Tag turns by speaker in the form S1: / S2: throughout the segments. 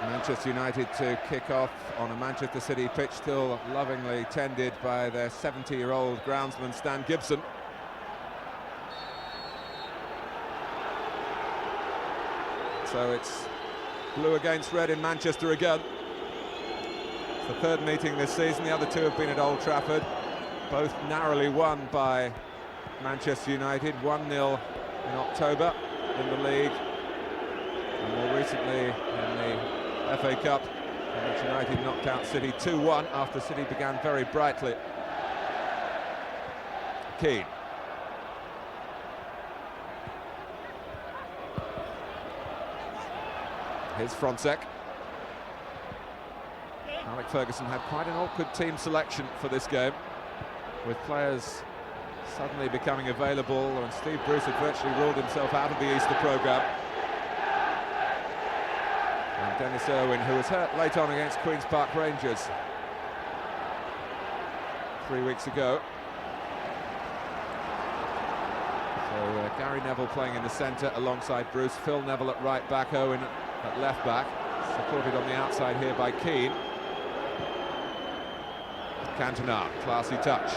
S1: Manchester United to kick off on a Manchester City pitch, still lovingly tended by their 70-year-old groundsman Stan Gibson. So it's blue against red in Manchester again. It's the third meeting this season, the other two have been at Old Trafford, both narrowly won by Manchester United, 1-0 in October in the league, and more recently in the FA Cup, in which United knocked out City 2-1 after City began very brightly. Keane. Here's Frontsek. Alec Ferguson had quite an awkward team selection for this game, with players suddenly becoming available, and Steve Bruce had virtually ruled himself out of the Easter programme. And Dennis Irwin, who was hurt late on against Queen's Park Rangers 3 weeks ago. So Gary Neville playing in the centre alongside Bruce, Phil Neville at right back, Owen at left back, supported on the outside here by Keane. Cantona, classy touch.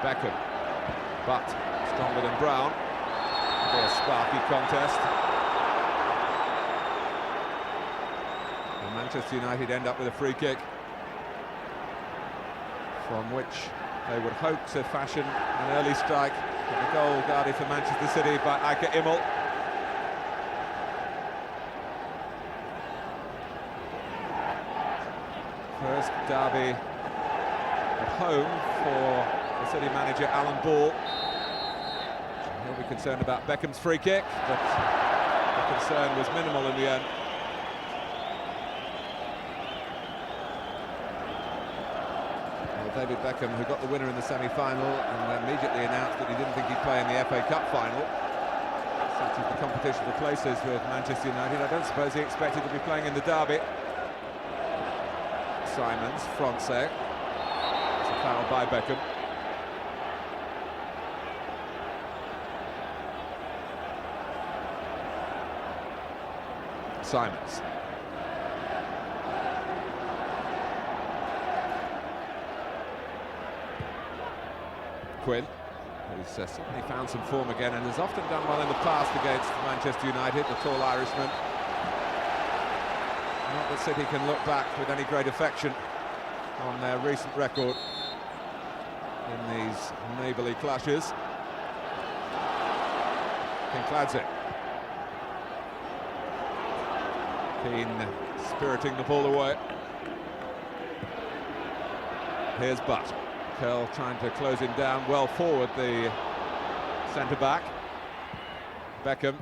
S1: Beckham, but stronger than Brown. It'll be a sparky contest. And Manchester United end up with a free kick, from which they would hope to fashion an early strike. But the goal guarded for Manchester City by Ake Imel. First derby at home for the City manager Alan Ball. He'll be concerned about Beckham's free kick, but the concern was minimal in the end. Well, David Beckham, who got the winner in the semi-final and immediately announced that he didn't think he'd play in the FA Cup final, such as the competition for places with Manchester United. I don't suppose he expected to be playing in the derby. Simons, Frontsek. It's a foul by Beckham. Simons. Quinn, who's suddenly found some form again and has often done well in the past against Manchester United, the tall Irishman. Not that City can look back with any great affection on their recent record in these neighbourly clashes. Kinkladze. Keane spiriting the ball away. Here's Butt. Curl trying to close him down well forward, the centre-back. Beckham.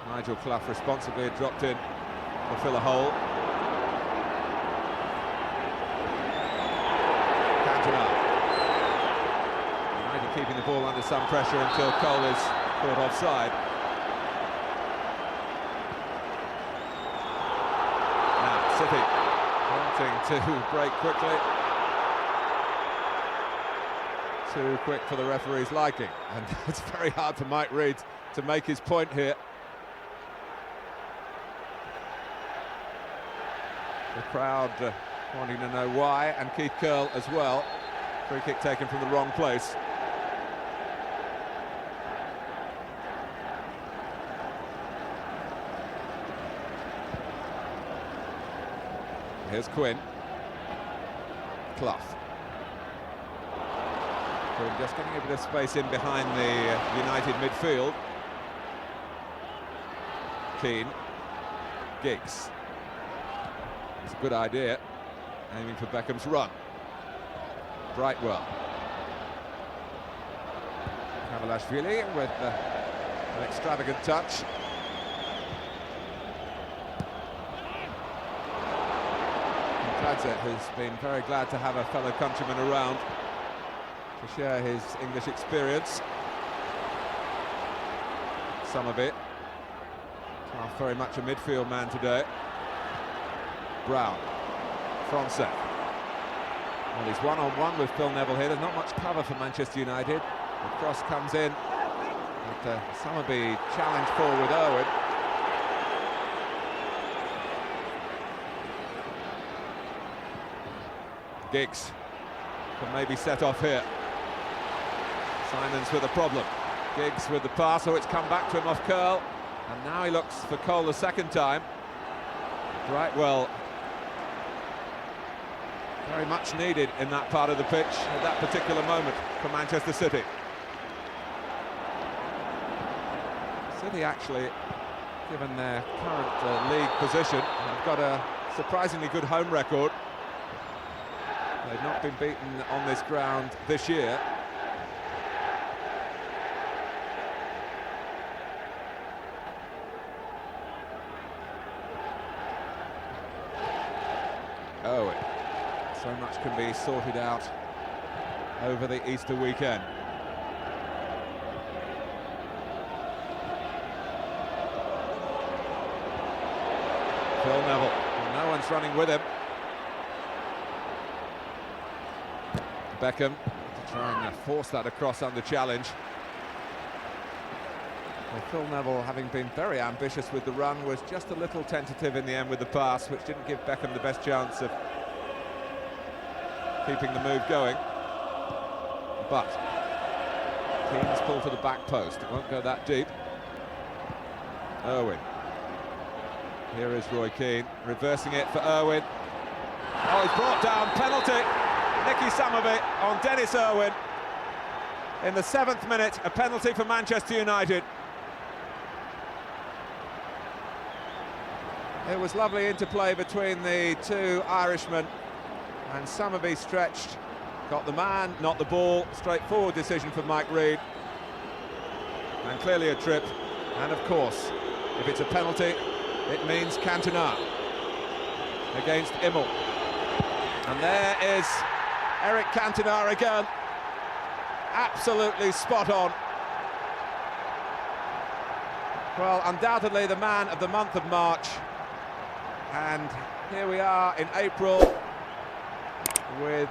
S1: Nigel Clough responsibly had dropped in to fill a hole. Cantona. United keeping the ball under some pressure until Cole is caught offside. Now City wanting to break quickly. Too quick for the referee's liking, and it's very hard for Mike Reid to make his point here. The crowd wanting to know why, and Keith Curle as well. Free kick taken from the wrong place. Here's Quinn. Clough. Quinn just getting a bit of space in behind the United midfield. Keane. Giggs. It's a good idea, aiming for Beckham's run. Brightwell. Kavalashvili with an extravagant touch. Kinkladze has been very glad to have a fellow countryman around to share his English experience. Some of it. Not very much a midfield man today. Brown. Frontsek. Well, he's one-on-one with Phil Neville here. There's not much cover for Manchester United. The cross comes in. But Summerby challenged forward Irwin. Giggs can maybe set off here. Simons with a problem. Giggs with the pass, it's come back to him off curl. And now he looks for Cole the second time. Brightwell very much needed in that part of the pitch at that particular moment for Manchester City. City actually, given their current league position, have got a surprisingly good home record. They've not been beaten on this ground this year. Oh, so much can be sorted out over the Easter weekend. Phil Neville, no one's running with him. Beckham to try and force that across under challenge. Well, Phil Neville, having been very ambitious with the run, was just a little tentative in the end with the pass, which didn't give Beckham the best chance of keeping the move going. But Keane's pull to the back post. It won't go that deep. Irwin. Here is Roy Keane, reversing it for Irwin. Oh, he's brought down, penalty. Nicky Samavi on Dennis Irwin. In the 7th minute, a penalty for Manchester United. It was lovely interplay between the two Irishmen, and Samavi stretched, got the man, not the ball. Straightforward decision for Mike Reid, and clearly a trip. And of course, if it's a penalty, it means Cantona against Immel. And there is Eric Cantona again, absolutely spot on. Well, undoubtedly the man of the month of March. And here we are in April with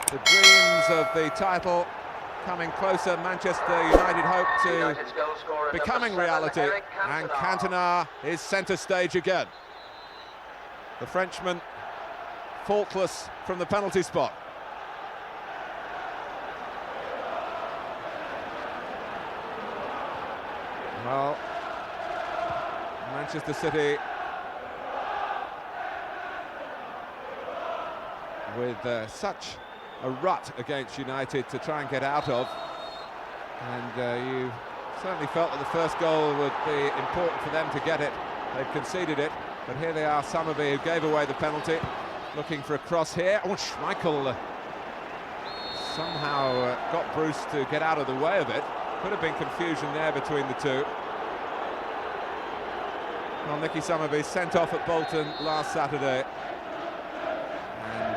S1: the dreams of the title coming closer. Manchester United hope to becoming reality, and Cantona is centre stage again. The Frenchman faultless from the penalty spot. Well, Manchester City with such a rut against United to try and get out of, and you certainly felt that the first goal would be important for them to get it. They've conceded it, but here they are, Samavi, who gave away the penalty, looking for a cross here. Oh, Schmeichel somehow got Bruce to get out of the way of it. Could have been confusion there between the two. Well, Nicky Samavi sent off at Bolton last Saturday, and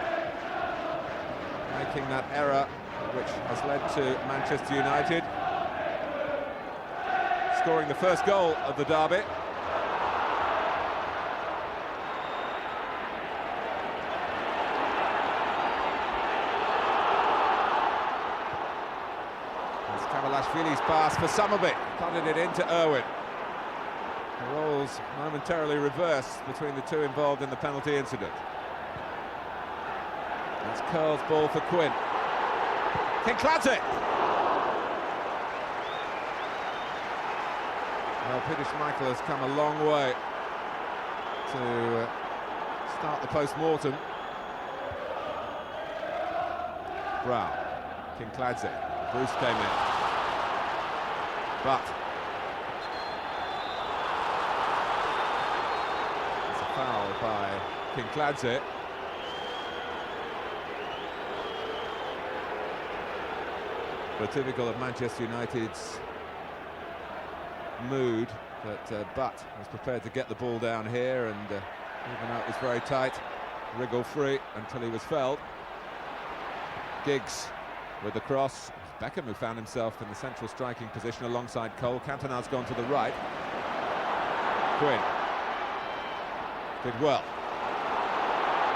S1: making that error which has led to Manchester United scoring the first goal of the derby. Kavalashvili's pass for Samavi, punted it into Irwin. The roles momentarily reversed between the two involved in the penalty incident. That's Curl's ball for Quinn. Kinkladze! Well, Peter Schmeichel has come a long way to start the post-mortem. Brown, Kinkladze, Bruce came in. But it's a foul by Kinkladze. But typical of Manchester United's mood, that Butt was prepared to get the ball down here, and even though it was very tight, wriggle free until he was felled. Giggs with the cross. Beckham, who found himself in the central striking position alongside Cole. Cantona's gone to the right. Quinn did well.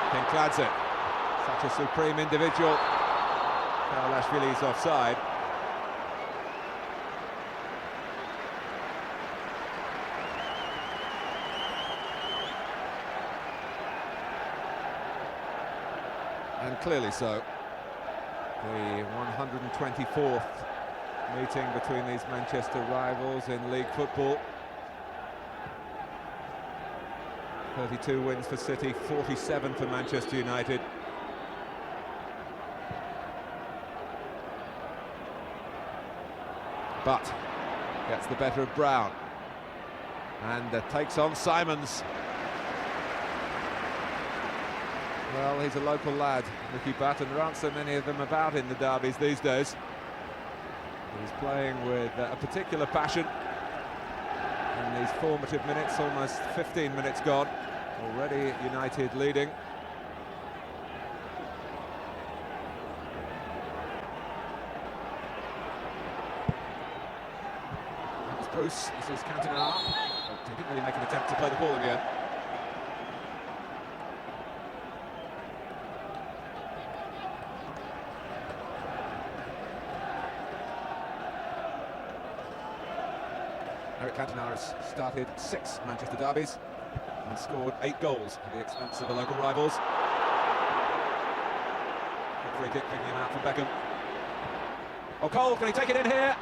S1: Kinkladze, such a supreme individual. Kavalashvili's offside. And clearly so. The 124th meeting between these Manchester rivals in league football. 32 wins for City, 47 for Manchester United. But gets the better of Brown and takes on Simons. Well, he's a local lad, Nicky Butt, and there aren't so many of them about in the derbies these days. He's playing with a particular passion in these formative minutes, almost 15 minutes gone. Already United leading. That's Bruce, this is Cantona. But he didn't really make an attempt to play the ball in the end. Eric Cantona has started 6 Manchester derbies and scored 8 goals at the expense of the local rivals. Good free kick picking him out from Beckham. Oh, Cole, can he take it in here?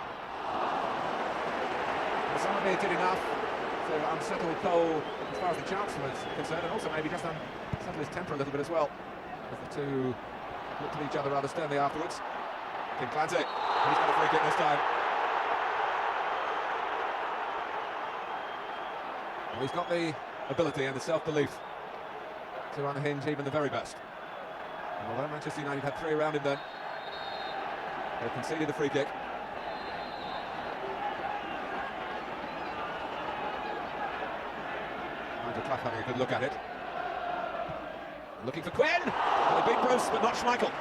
S1: Well, Somerville did enough to unsettle Cole as far as the chance was concerned, and also maybe just unsettle his temper a little bit as well, as the two looked at each other rather sternly afterwards. Kim Clancy, he's got a free kick this time. Well, he's got the ability and the self-belief to unhinge even the very best. And although Manchester United had 3 around him then, they conceded the free kick. Nigel Clough having a good look at it. Looking for Quinn! Well, they beat Bruce, but not Schmeichel.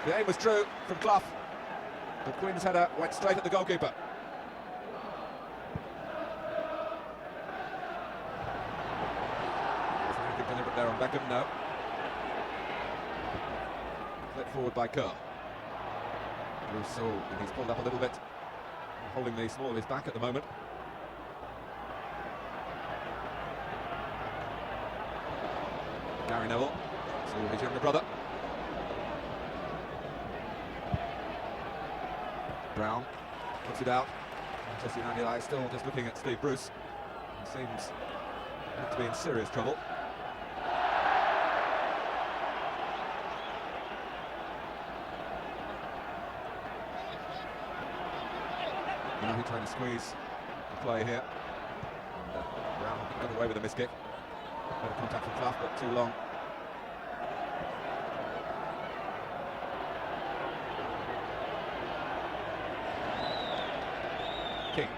S1: The aim was true from Clough, but Quinn's header went straight at the goalkeeper. Deliberate there on Beckham, no. Flipped forward by Kerr. Rousseau, and he's pulled up a little bit, holding the small of his back at the moment. Gary Neville, so his younger brother. Brown puts it out. Manchester United are still just looking at Steve Bruce. He seems not to be in serious trouble. Now he's trying to squeeze the play here. And Brown got away with a miss kick. Better contact from Clough, but too long. King.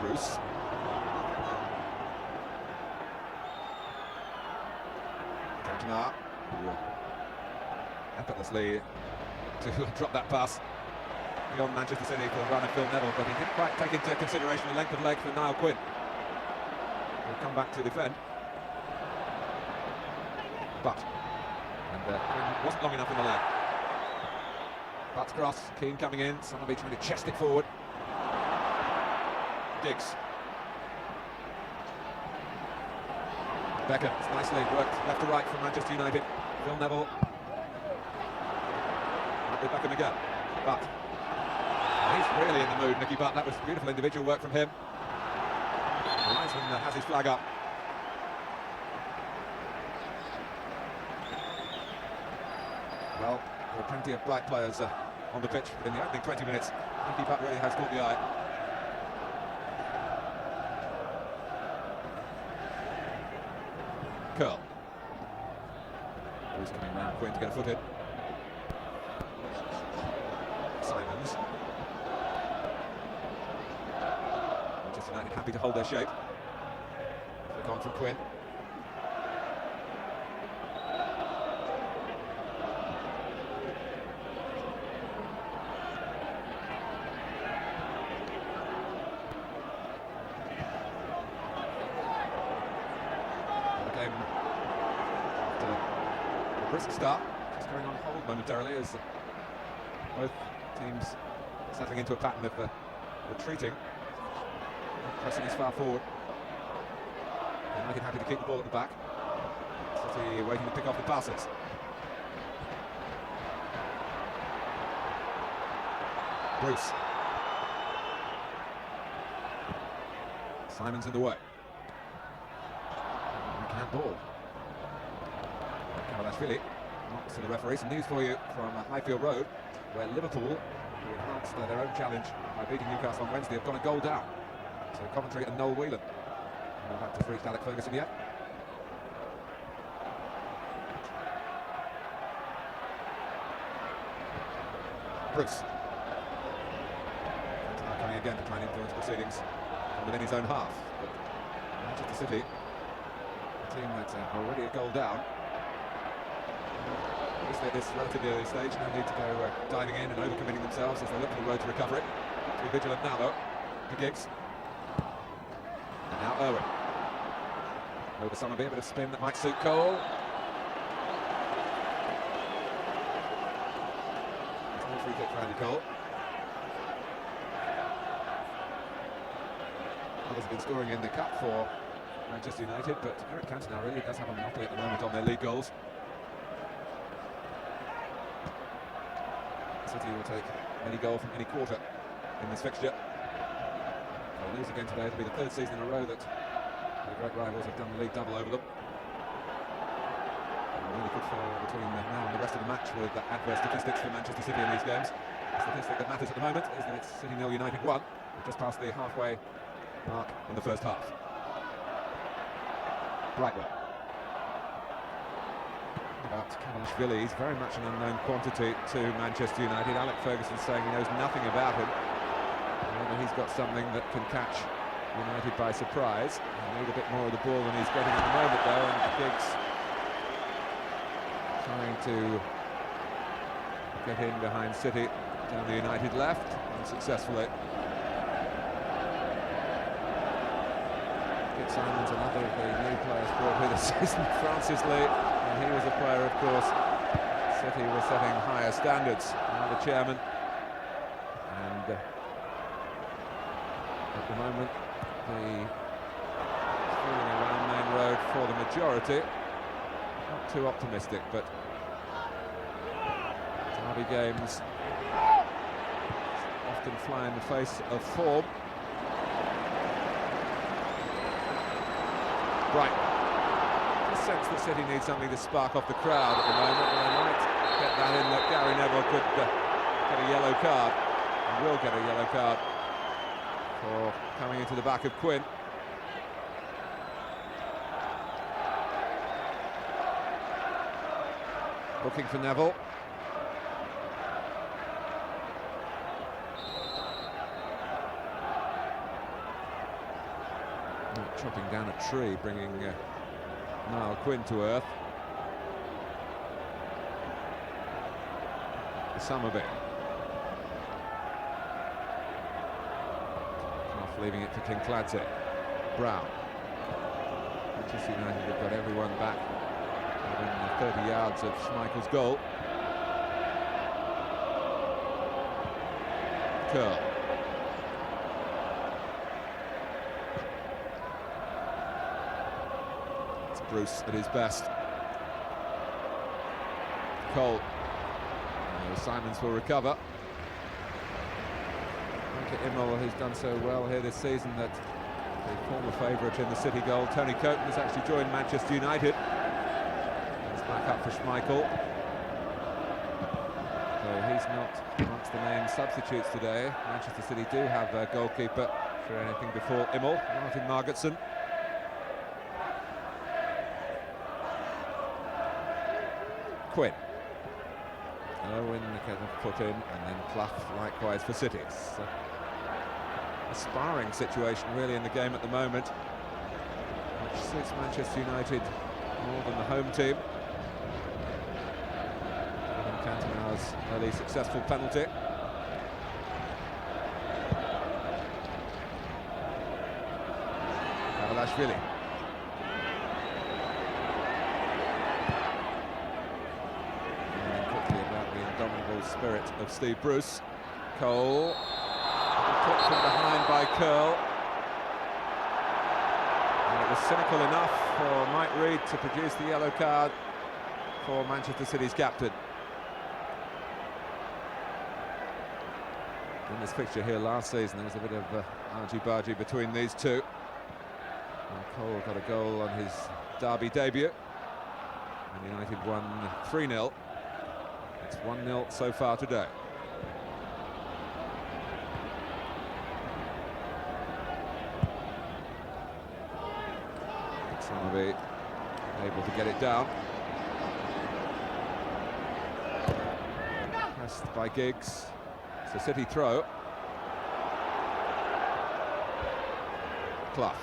S1: Bruce. Cantona, effortlessly to drop that pass beyond Manchester City for the run of Phil Neville, but he didn't quite take into consideration the length of leg for Niall Quinn. He'll come back to defend. But, and Quinn wasn't long enough in the leg. Butts cross, Keane coming in, Somerville trying to chest it forward. Diggs. Beckham, it's nicely worked left to right from Manchester United. Phil Neville. Might be Beckham again. But he's really in the mood, Nicky Butt. That was beautiful individual work from him. The linesman has his flag up. Well, there are plenty of bright players on the pitch in the opening 20 minutes. Nicky Butt really has caught the eye. Curl. Who's coming round Quinn to get a foot in. Simons. Manchester United happy to hold their shape. Flick on from Quinn. After a brisk start, just going on hold momentarily as both Teams settling into a pattern of retreating, not pressing as far forward. United happy to keep the ball at the back. City waiting to pick off the passes. Bruce. Simon's in the way. Backhand ball. Kavalashvili knocks to the referee. Some news for you from Highfield Road, where Liverpool, who enhanced their own challenge by beating Newcastle on Wednesday, have gone a goal down. So Coventry and Noel Whelan. No have to reach Alec Ferguson yet. Bruce. Coming again to try and influence proceedings from within his own half. But Manchester City, a team that's already a goal down. Obviously at this relatively early stage, no need to go diving in and overcommitting themselves as they look for the road to recovery. To be vigilant now though, to Giggs. And now Irwin. Over Summerby, a bit of spin that might suit Cole. Small free kick for Andy Cole. Others have been scoring in the cup for Manchester United, but Eric Cantona really does have a monopoly at the moment on their league goals. City will take any goal from any quarter in this fixture. They'll lose again today. It'll be the third season in a row that the great rivals have done the league double over them. A really good fall between now and the rest of the match with adverse statistics for Manchester City in these games. The statistic that matters at the moment is that it's City 0, United 1. We've just passed the halfway mark in the first half. Brightwell. About Kavalashvili, he's very much an unknown quantity to Manchester United. Alec Ferguson saying he knows nothing about him. Whether he's got something that can catch United by surprise. He need a bit more of the ball than he's getting at the moment though, and Giggs trying to get in behind City down the United left, unsuccessfully. Kit Simon's another of the new players brought here this season. Francis Lee, and he was a player, of course. City were setting higher standards. Now the chairman, and at the moment the feeling around Main Road for the majority not too optimistic, but derby games often fly in the face of form. Right, just sense that City needs something to spark off the crowd at the moment, and they might get that in that Gary Neville could get a yellow card, and will get a yellow card for coming into the back of Quinn. Looking for Neville. Chopping down a tree, bringing Niall Quinn to earth. Summerby. Off, leaving it for Kincladze. Brown. Manchester United have got everyone back within 30 yards of Schmeichel's goal. Curl. Bruce at his best. Cole. Simons will recover. Anke Immel, who's done so well here this season, that the former favourite in the City goal, Tony Coton, has actually joined Manchester United. He's back up for Schmeichel. So he's not amongst the main substitutes today. Manchester City do have a goalkeeper for anything before Immel, Martin Margetson. Quinn. Irwin put in, and then Clough likewise for City. It's a sparring situation really in the game at the moment, which suits Manchester United more than the home team. Given Cantona's early successful penalty. Kavalashvili. Spirit of Steve Bruce. Cole. Clipped from behind by Curl. And it was cynical enough for Mike Reid to produce the yellow card for Manchester City's captain. In this fixture here last season, there was a bit of argy-bargy between these two. And Cole got a goal on his derby debut. And United won 3-0. It's 1-0 so far today. Somerby able to get it down. Pressed by Giggs. It's a City throw. Clough.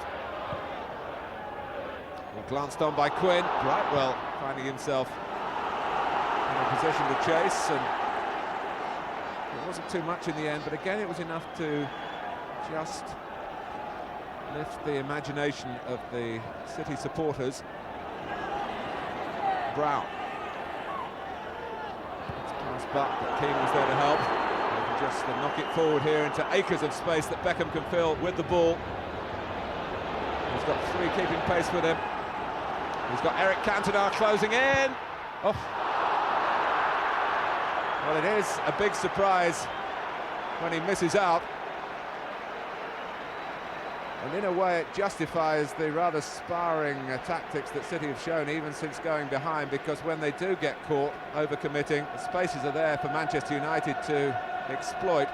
S1: Well, glanced on by Quinn. Brightwell finding himself in a position to chase, and it wasn't too much in the end, but again it was enough to just lift the imagination of the City supporters. Brown. It's past Buck, but Keane was there to help. They can just knock it forward here into acres of space that Beckham can fill with the ball. He's got three keeping pace with him. He's got Eric Cantona closing in. Oh. Well, it is a big surprise when he misses out. And in a way it justifies the rather sparring tactics that City have shown even since going behind, because when they do get caught overcommitting, the spaces are there for Manchester United to exploit.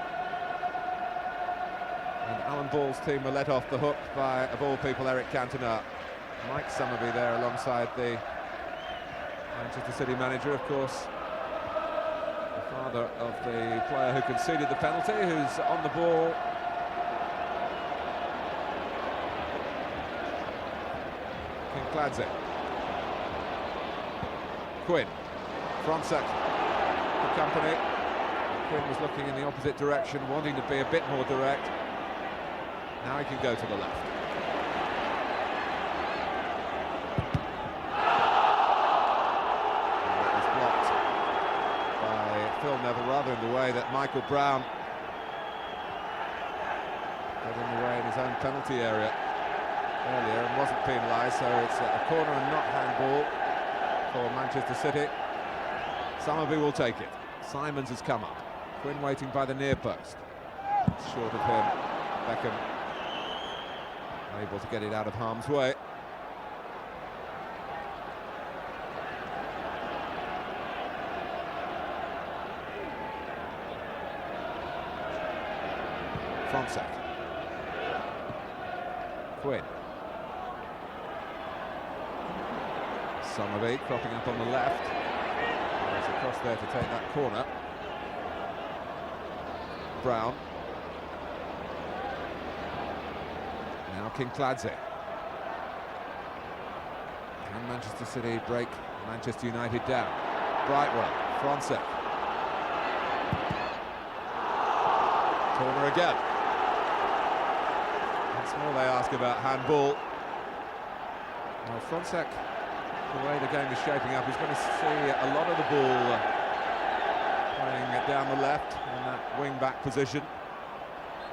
S1: And Alan Ball's team were let off the hook by, of all people, Eric Cantona. Mike Somerby there alongside the Manchester City manager, of course, the father of the player who conceded the penalty, who's on the ball. Kinkladze. Quinn. Fronsack for company. Quinn was looking in the opposite direction, wanting to be a bit more direct. Now he can go to the left. And it was blocked by Phil Neville, rather in the way that Michael Brown got in the way in his own penalty area earlier and wasn't penalised, so it's a corner and not handball for Manchester City. Somerby will take it. Simons has come up. Quinn waiting by the near post. Short of him. Beckham able to get it out of harm's way. Fronsack. Quinn. Somerby cropping up on the left. He's across there to take that corner. Brown. Now Kinkladze. Can Manchester City break Manchester United down? Brightwell, Fronsack. Corner again. Once more they ask about handball. Well, Fronsack, the way the game is shaping up, he's going to see a lot of the ball playing down the left in that wing-back position.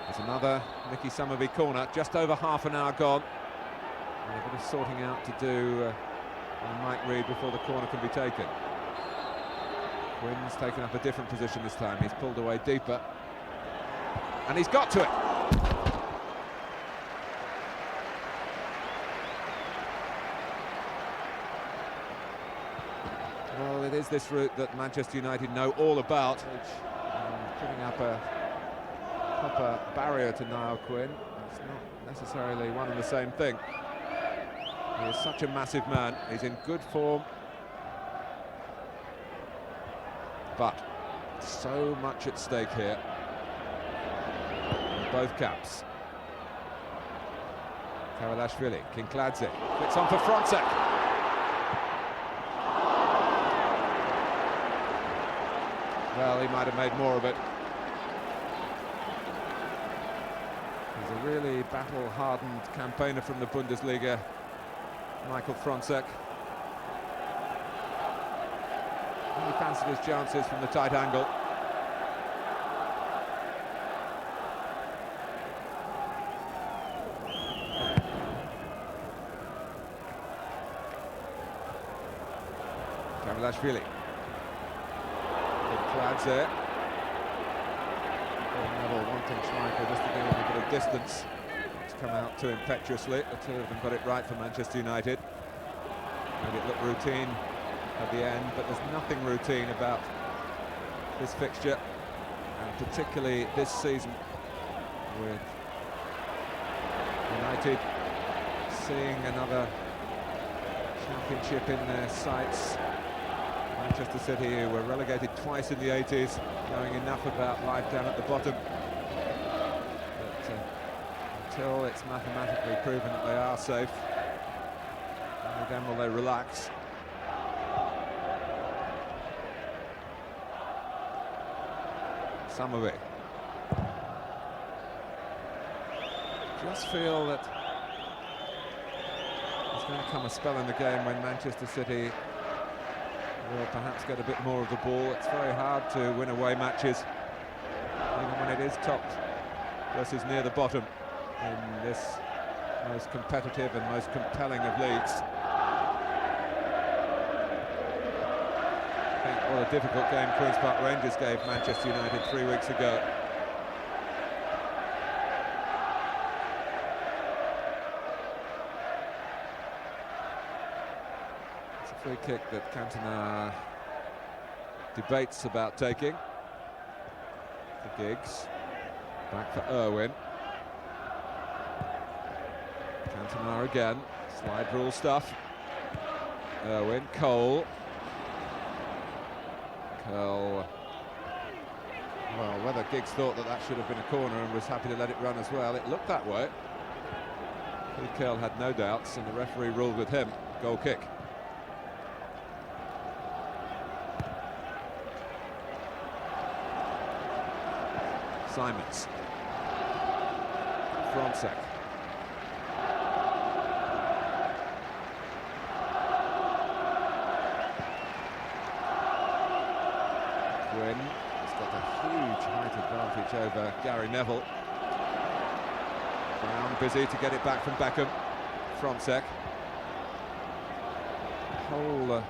S1: There's another Mickey Somerby corner, just over half an hour gone. And a bit of sorting out to do on Mike Reid before the corner can be taken. Quinn's taken up a different position this time. He's pulled away deeper. And he's got to it. Well, it is this route that Manchester United know all about. Putting up a proper barrier to Niall Quinn. It's not necessarily one and the same thing. He is such a massive man. He's in good form. But so much at stake here. In both camps. Karadashvili, Kinkladze, flicks on for Fronsack. Well, he might have made more of it. He's a really battle-hardened campaigner from the Bundesliga, Michael Fronsack. He fancied his chances from the tight angle. Samalashvili. Kinkladze. Neville wanting Schmeichel just to give him a bit of distance. It's come out too impetuously. The two of them got it right for Manchester United. Made it look routine at the end, but there's nothing routine about this fixture, and particularly this season, with United seeing another championship in their sights. Manchester City, who were relegated twice in the 80s, knowing enough about life down at the bottom. But until it's mathematically proven that they are safe, only then will they relax. Some of it. Just feel that there's going to come a spell in the game when Manchester City will perhaps get a bit more of the ball. It's very hard to win away matches, even when it is topped versus near the bottom in this most competitive and most compelling of leagues. I think what a difficult game Queen's Park Rangers gave Manchester United 3 weeks ago. Free kick that Cantona debates about taking. For Giggs. Back for Irwin. Cantona again. Slide rule stuff. Irwin, Cole. Curl. Well, whether Giggs thought that should have been a corner and was happy to let it run as well, it looked that way. Curl had no doubts, and the referee ruled with him. Goal kick. Simons. Frontsek. Quinn has got a huge height advantage over Gary Neville. Brown busy to get it back from Beckham. Frontsek. The whole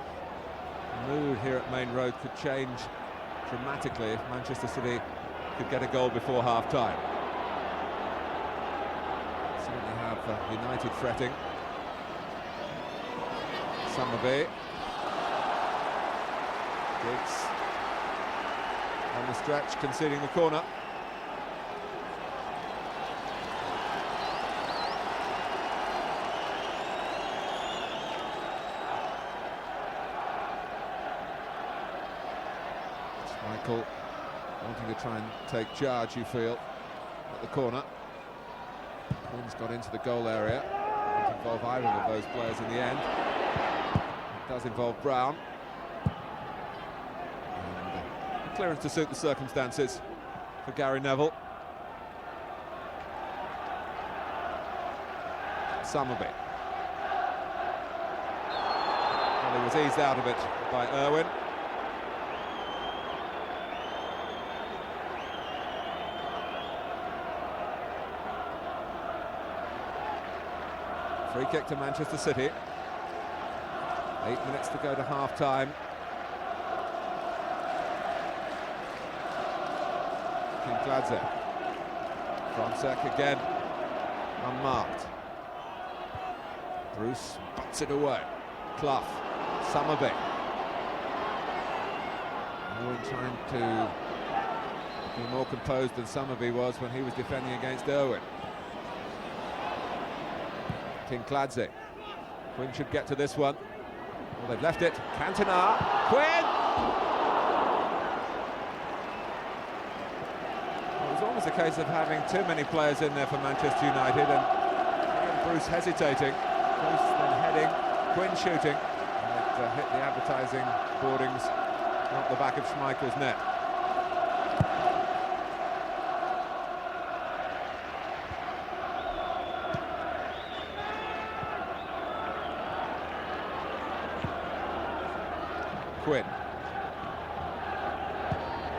S1: mood here at Main Road could change dramatically if Manchester City could get a goal before half-time. Certainly have United fretting. Summerby. Giggs on the stretch, conceding the corner. Michael wanting to try and take charge, you feel, at the corner. Quinn's got into the goal area. Won't involve either of those players in the end. It does involve Brown. And clearance to suit the circumstances for Gary Neville. Summerby. Well, he was eased out of it by Irwin. Free kick to Manchester City. 8 minutes to go to half-time. Kinkladze. Frontsek again. Unmarked. Bruce butts it away. Clough. Summerby. Owen trying to be more composed than Summerby was when he was defending against Irwin. Kinkladze. Quinn should get to this one. Well, they've left it. Cantona. Quinn! Well, it was almost a case of having too many players in there for Manchester United, and Bruce hesitating. Bruce then heading. Quinn shooting. And it hit the advertising boardings, not the back of Schmeichel's net. Quinn.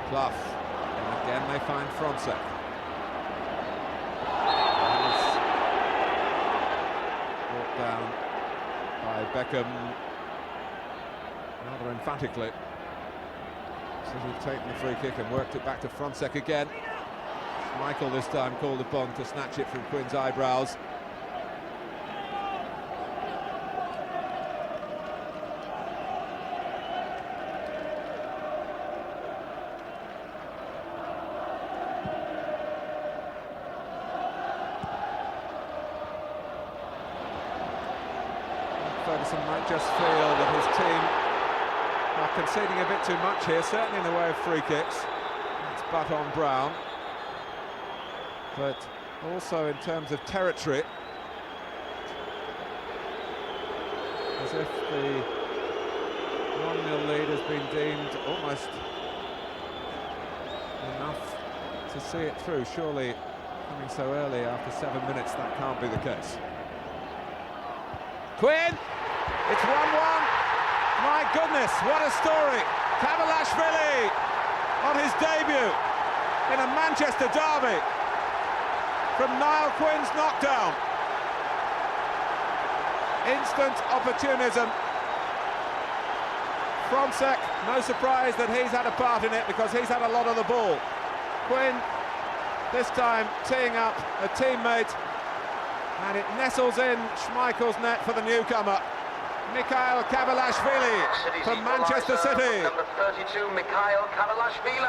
S1: Clough. And again they find Frontsek. Brought down by Beckham. rather emphatically. So he's taken the free kick and worked it back to Frontsek again. Michael this time called upon to snatch it from Quinn's eyebrows. Ferguson might just feel that his team are conceding a bit too much here, certainly in the way of free kicks. It's butt on Brown. But also in terms of territory, as if the 1-0 lead has been deemed almost enough to see it through. Surely, coming so early after 7 minutes, that can't be the case. Quinn! It's 1-1! My goodness, what a story! Kavalashvili on his debut in a Manchester derby from Niall Quinn's knockdown. Instant opportunism. Frontsek, no surprise that he's had a part in it because he's had a lot of the ball. Quinn, this time teeing up a teammate, and it nestles in Schmeichel's net for the newcomer. Mikhail Kavalashvili from Manchester City.
S2: Number 32, Mikhail Kavalashvili.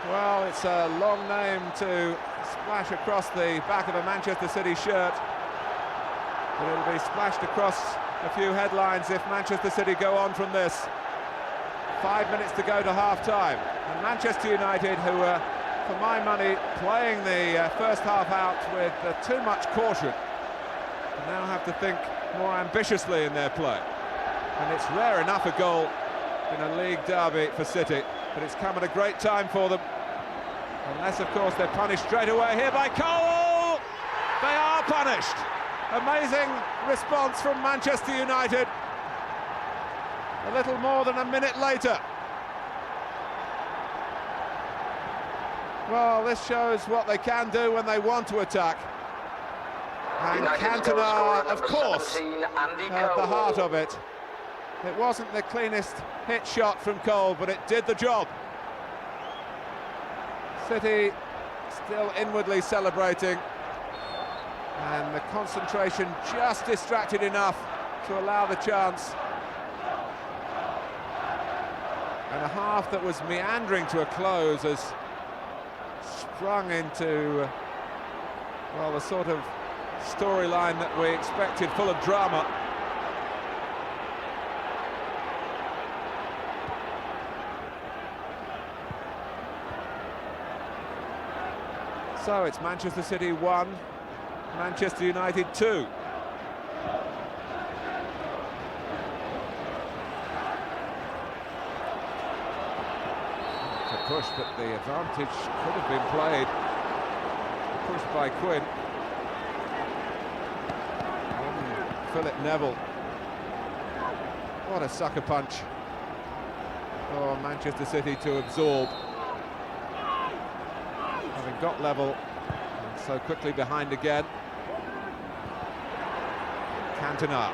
S1: Well, it's a long name to splash across the back of a Manchester City shirt, but it'll be splashed across a few headlines if Manchester City go on from this. 5 minutes to go to half-time, and Manchester United, who are, for my money, playing the first half out with too much caution, now have to think more ambitiously in their play. And it's rare enough a goal in a league derby for City, but it's come at a great time for them. Unless, of course, they're punished straight away here by Cole! They are punished! Amazing response from Manchester United. A little more than a minute later. Well, this shows what they can do when they want to attack. And Cantona, of course, at the heart of it. It wasn't the cleanest hit shot from Cole, but it did the job. City still inwardly celebrating, and the concentration just distracted enough to allow the chance. And a half that was meandering to a close has sprung into, well, the sort of storyline that we expected, full of drama. So it's Manchester City 1, Manchester United 2. To push, but the advantage could have been played. Pushed by Quinn. Philip Neville. What a sucker punch for Manchester City to absorb. Having got level and so quickly behind again. Cantona.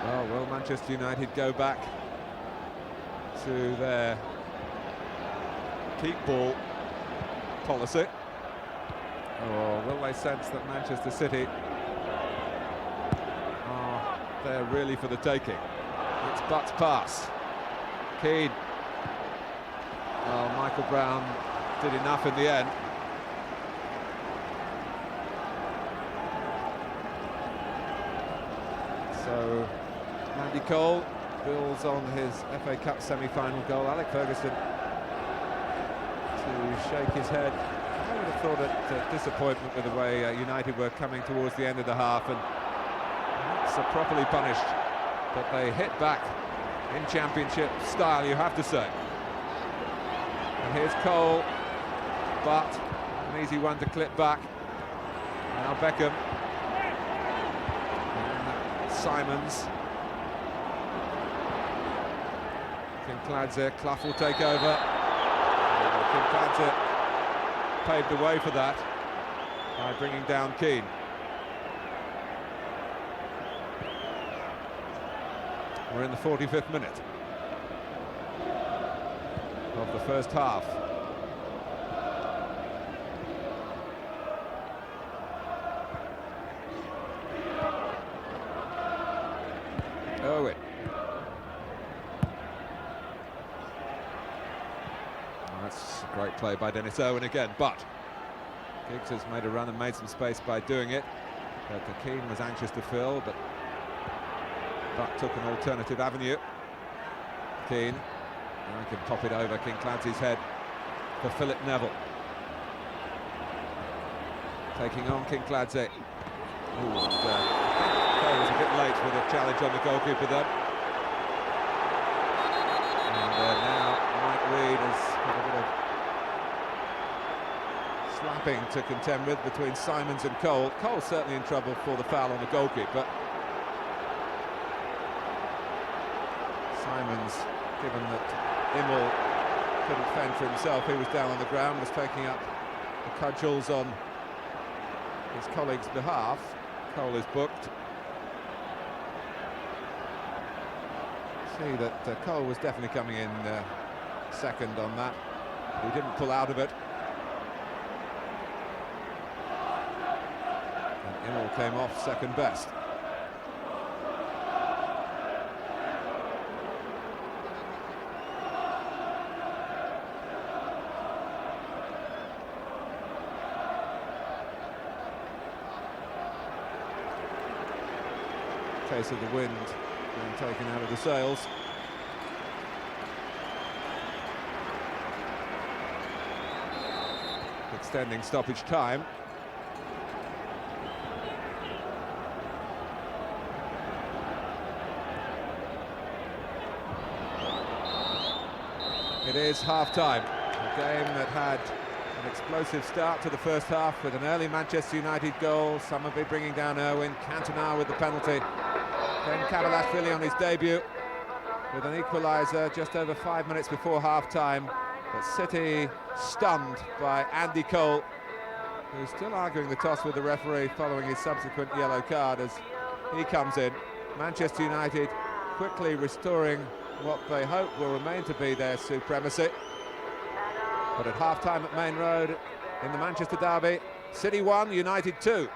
S1: Well, will Manchester United go back to their keep ball policy, or will they sense that Manchester City are there really for the taking? It's Butt's pass. Keane. Well, Michael Brown did enough in the end. So Andy Cole builds on his FA Cup semi-final goal. Alec Ferguson to shake his head. I would have thought that disappointment with the way United were coming towards the end of the half, and perhaps are properly punished. But they hit back in Championship style, you have to say. And here's Cole, but an easy one to clip back. Now Beckham. And Simons. Kinkladze, Clough will take over. Kinkladze paved the way for that by bringing down Keane. We're in the 45th minute of the first half. Owen. That's a great play by Dennis Owen again, but Giggs has made a run and made some space by doing it. But Keane was anxious to fill, but Butt took an alternative avenue. Keane, now he can pop it over Kinkladze's head for Philip Neville. Taking on Kinkladze. Cole was a bit late with a challenge on the goalkeeper there. And now Mike Reid has had a bit of slapping to contend with between Simons and Cole. Cole's certainly in trouble for the foul on the goalkeeper. Simons, given that Immel couldn't fend for himself, he was down on the ground, was taking up the cudgels on his colleague's behalf. Cole is booked. See that Cole was definitely coming in second on that. He didn't pull out of it. And Immel came off second best. Case of the wind being taken out of the sails. Extending stoppage time. It is half-time. A game that had an explosive start to the first half with an early Manchester United goal. Summerby bringing down Owen, Cantona with the penalty. Then Kabalashvili on his debut with an equaliser just over 5 minutes before half-time. But City stunned by Andy Cole, who's still arguing the toss with the referee following his subsequent yellow card as he comes in. Manchester United quickly restoring what they hope will remain to be their supremacy. But at half-time at Main Road in the Manchester derby, City 1, United 2.